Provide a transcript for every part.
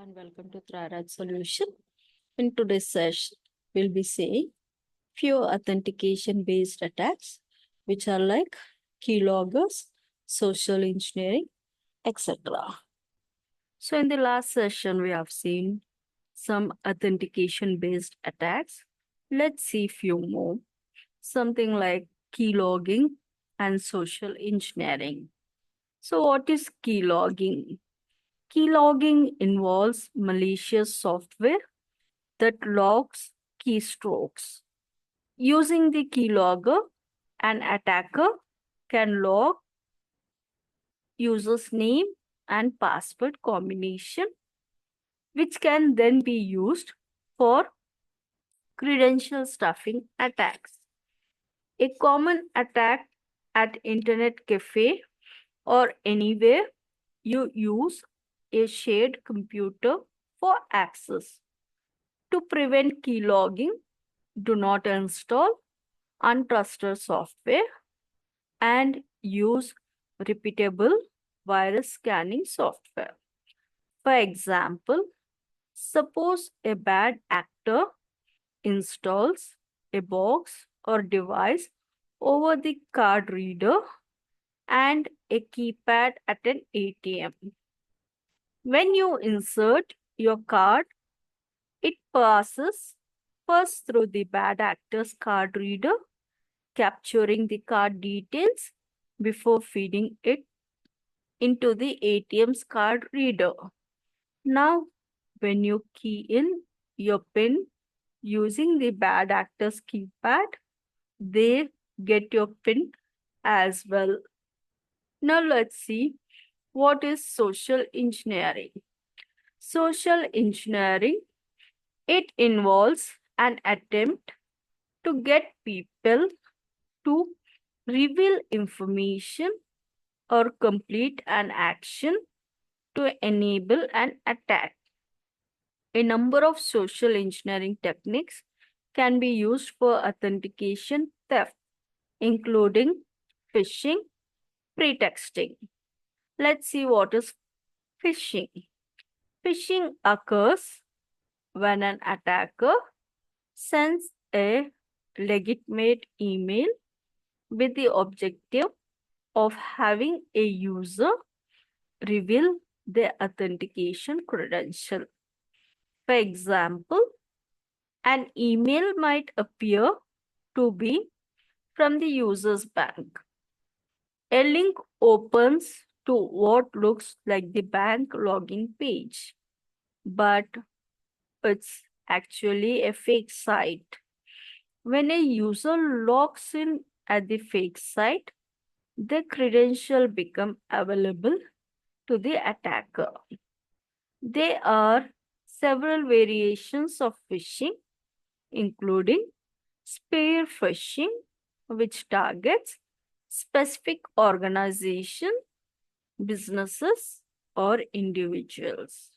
and welcome to Trirad Solution. In today's session, we'll be seeing few authentication-based attacks, which are like keyloggers, social engineering, etc. So in the last session, we have seen some authentication-based attacks. Let's see few more. Something like keylogging and social engineering. So what is keylogging? Keylogging involves malicious software that logs keystrokes. Using the keylogger, an attacker can log user's name and password combination, which can then be used for credential stuffing attacks. A common attack at internet cafe or anywhere you use a shared computer for access. To prevent keylogging, do not install untrusted software and use repeatable virus scanning software. For example, suppose a bad actor installs a box or device over the card reader and a keypad at an ATM. When you insert your card, it passes first through the bad actor's card reader, capturing the card details before feeding it into the ATM's card reader. Now, when you key in your PIN using the bad actor's keypad, they get your PIN as well. Now, let's see what is social engineering. Social engineering, it involves an attempt to get people to reveal information or complete an action to enable an attack. A number of social engineering techniques can be used for authentication theft, including phishing, pretexting. Let's see what is phishing. Phishing occurs when an attacker sends a legitimate email with the objective of having a user reveal their authentication credential. For example, an email might appear to be from the user's bank. A link opens to what looks like the bank login page, but it's actually a fake site. When a user logs in at the fake site, the credential become available to the attacker. There are several variations of phishing, including spear phishing, which targets specific organization, businesses, or individuals.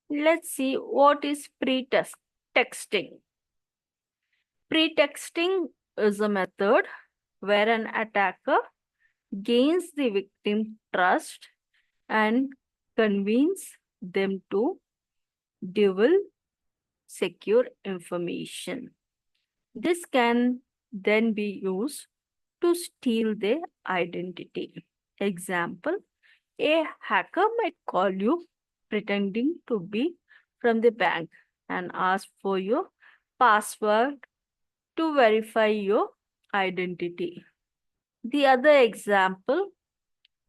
Let's see what is pretexting. Pretexting is a method where an attacker gains the victim's trust and convince them to divulge secure information. This can then be used to steal their identity. Example, a hacker might call you pretending to be from the bank and ask for your password to verify your identity. The other example,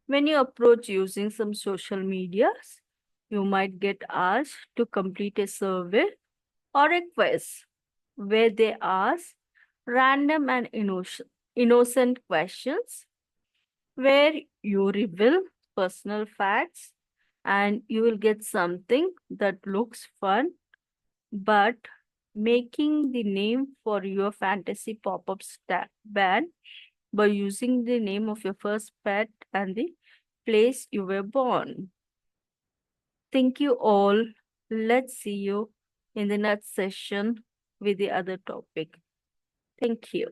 when you approach using some social medias, you might get asked to complete a survey or a quiz where they ask random and innocent questions where you reveal personal facts and you will get something that looks fun, but making the name for your fantasy pop-up band by using the name of your first pet and the place you were born. Thank you all. Let's see you in the next session with the other topic. Thank you.